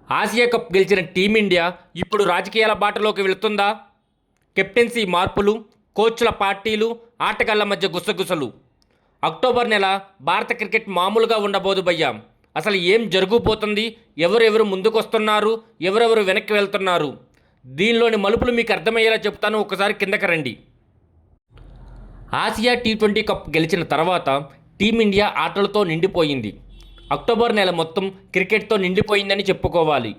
Asia cup గెలిచిన team India ఇప్పుడు రాజకీయాల బాటలోకి వెళుతుందా? కెప్టెన్సీ మార్పులు, కోచ్ల పార్టీలు, ఆటగాళ్ల మధ్య గుసగుసలు. అక్టోబర్ నెల భారత క్రికెట్ మామూలుగా ఉండబోదు భయ్యా. అసలు ఏం జరుగుపోతుంది? ఎవరెవరు ముందుకొస్తున్నారు, ఎవరెవరు వెనక్కి వెళ్తున్నారు? దీనిలోని మలుపులు మీకు అర్థమయ్యేలా చెప్తాను, ఒకసారి కిందకి రండి. ఆసియా టీ20 కప్ గెలిచిన తర్వాత టీమిండియా ఆటలతో నిండిపోయింది. అక్టోబర్ నెల మొత్తం క్రికెట్తో నిండిపోయిందని చెప్పుకోవాలి.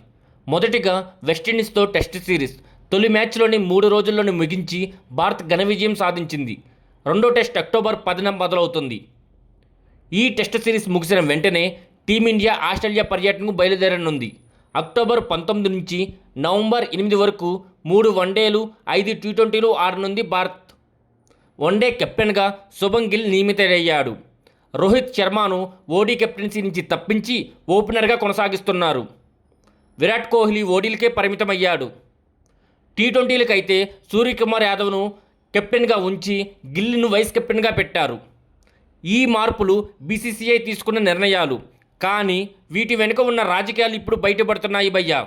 మొదటిగా వెస్టిండీస్తో టెస్ట్ సిరీస్ తొలి మ్యాచ్లోని 3 రోజుల్లోనే ముగించి భారత్ ఘన విజయం సాధించింది. రెండో టెస్ట్ అక్టోబర్ 10న మొదలవుతుంది. ఈ టెస్ట్ సిరీస్ ముగిసిన వెంటనే టీమిండియా ఆస్ట్రేలియా పర్యటనకు బయలుదేరనుంది. అక్టోబర్ 19 నుంచి నవంబర్ 8 వరకు 3 వన్డేలు, 5 టీ20లు ఆడనుంది భారత్. వన్డే కెప్టెన్గా శుభన్ గిల్ నియమితుడయ్యాడు. రోహిత్ శర్మను ఓడీ కెప్టెన్సీ నుంచి తప్పించి ఓపెనర్గా కొనసాగిస్తున్నారు. విరాట్ కోహ్లీ ఓడీలకే పరిమితమయ్యాడు. టీ20లకైతే సూర్యకుమార్ యాదవ్ను కెప్టెన్గా ఉంచి గిల్ను వైస్ కెప్టెన్గా పెట్టారు. ఈ మార్పులు బీసీసీఐ తీసుకున్న నిర్ణయాలు. కానీ వీటి వెనుక ఉన్న రాజకీయాలు ఇప్పుడు బయటపడుతున్నాయి భయ్యా.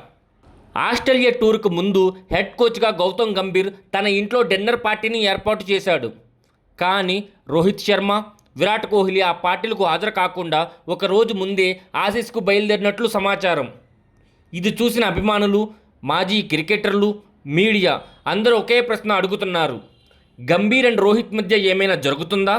ఆస్ట్రేలియా టూర్కు ముందు హెడ్ కోచ్గా గౌతమ్ గంభీర్ తన ఇంట్లో డిన్నర్ పార్టీని ఏర్పాటు చేశాడు. కానీ రోహిత్ శర్మ, విరాట్ కోహ్లీ ఆ పార్టీలకు హాజరు కాకుండా ఒకరోజు ముందే ఆసీస్కు బయలుదేరినట్లు సమాచారం. ఇది చూసిన అభిమానులు, మాజీ క్రికెటర్లు, మీడియా అందరూ ఒకే ప్రశ్న అడుగుతున్నారు. గంభీర్ అండ్ రోహిత్ మధ్య ఏమైనా జరుగుతుందా?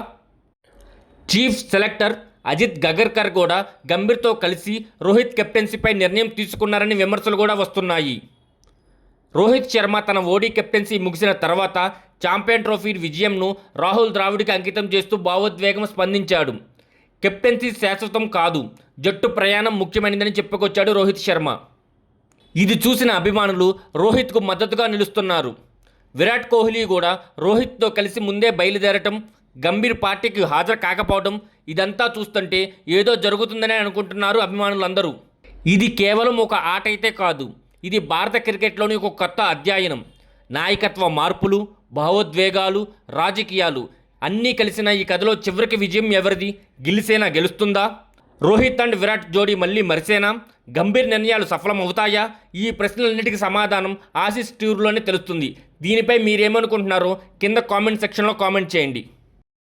చీఫ్ సెలెక్టర్ అజిత్ గగర్కర్ కూడా గంభీర్తో కలిసి రోహిత్ కెప్టెన్సీపై నిర్ణయం తీసుకున్నారని విమర్శలు కూడా వస్తున్నాయి. రోహిత్ శర్మ తన ఓడీ కెప్టెన్సీ ముగిసిన తర్వాత ఛాంపియన్ ట్రోఫీ విజయంను రాహుల్ ద్రావిడ్కి అంకితం చేస్తూ భావోద్వేగం స్పందించాడు. కెప్టెన్సీ శాశ్వతం కాదు, జట్టు ప్రయాణం ముఖ్యమైనదని చెప్పుకొచ్చాడు రోహిత్ శర్మ. ఇది చూసిన అభిమానులు రోహిత్కు మద్దతుగా నిలుస్తున్నారు. విరాట్ కోహ్లీ కూడా రోహిత్తో కలిసి ముందే బయలుదేరటం, గంభీర్ పార్టీకి హాజరు కాకపోవడం, ఇదంతా చూస్తుంటే ఏదో జరుగుతుందని అనుకుంటున్నారు అభిమానులందరూ. ఇది కేవలం ఒక ఆట అయితే కాదు, ఇది భారత క్రికెట్లోని ఒక కొత్త అధ్యయనం. నాయకత్వ మార్పులు, భావోద్వేగాలు, రాజకీయాలు అన్నీ కలిసిన ఈ కథలో చివరికి విజయం ఎవరిది? గిల్సేనా గెలుస్తుందా? రోహిత్ అండ్ విరాట్ జోడీ మళ్ళీ మరిసేనా? గంభీర్ నిర్ణయాలు సఫలమవుతాయా? ఈ ప్రశ్నలన్నిటికీ సమాధానం ఆసీస్ టూర్లోనే తెలుస్తుంది. దీనిపై మీరేమనుకుంటున్నారో కింద కామెంట్ సెక్షన్లో కామెంట్ చేయండి.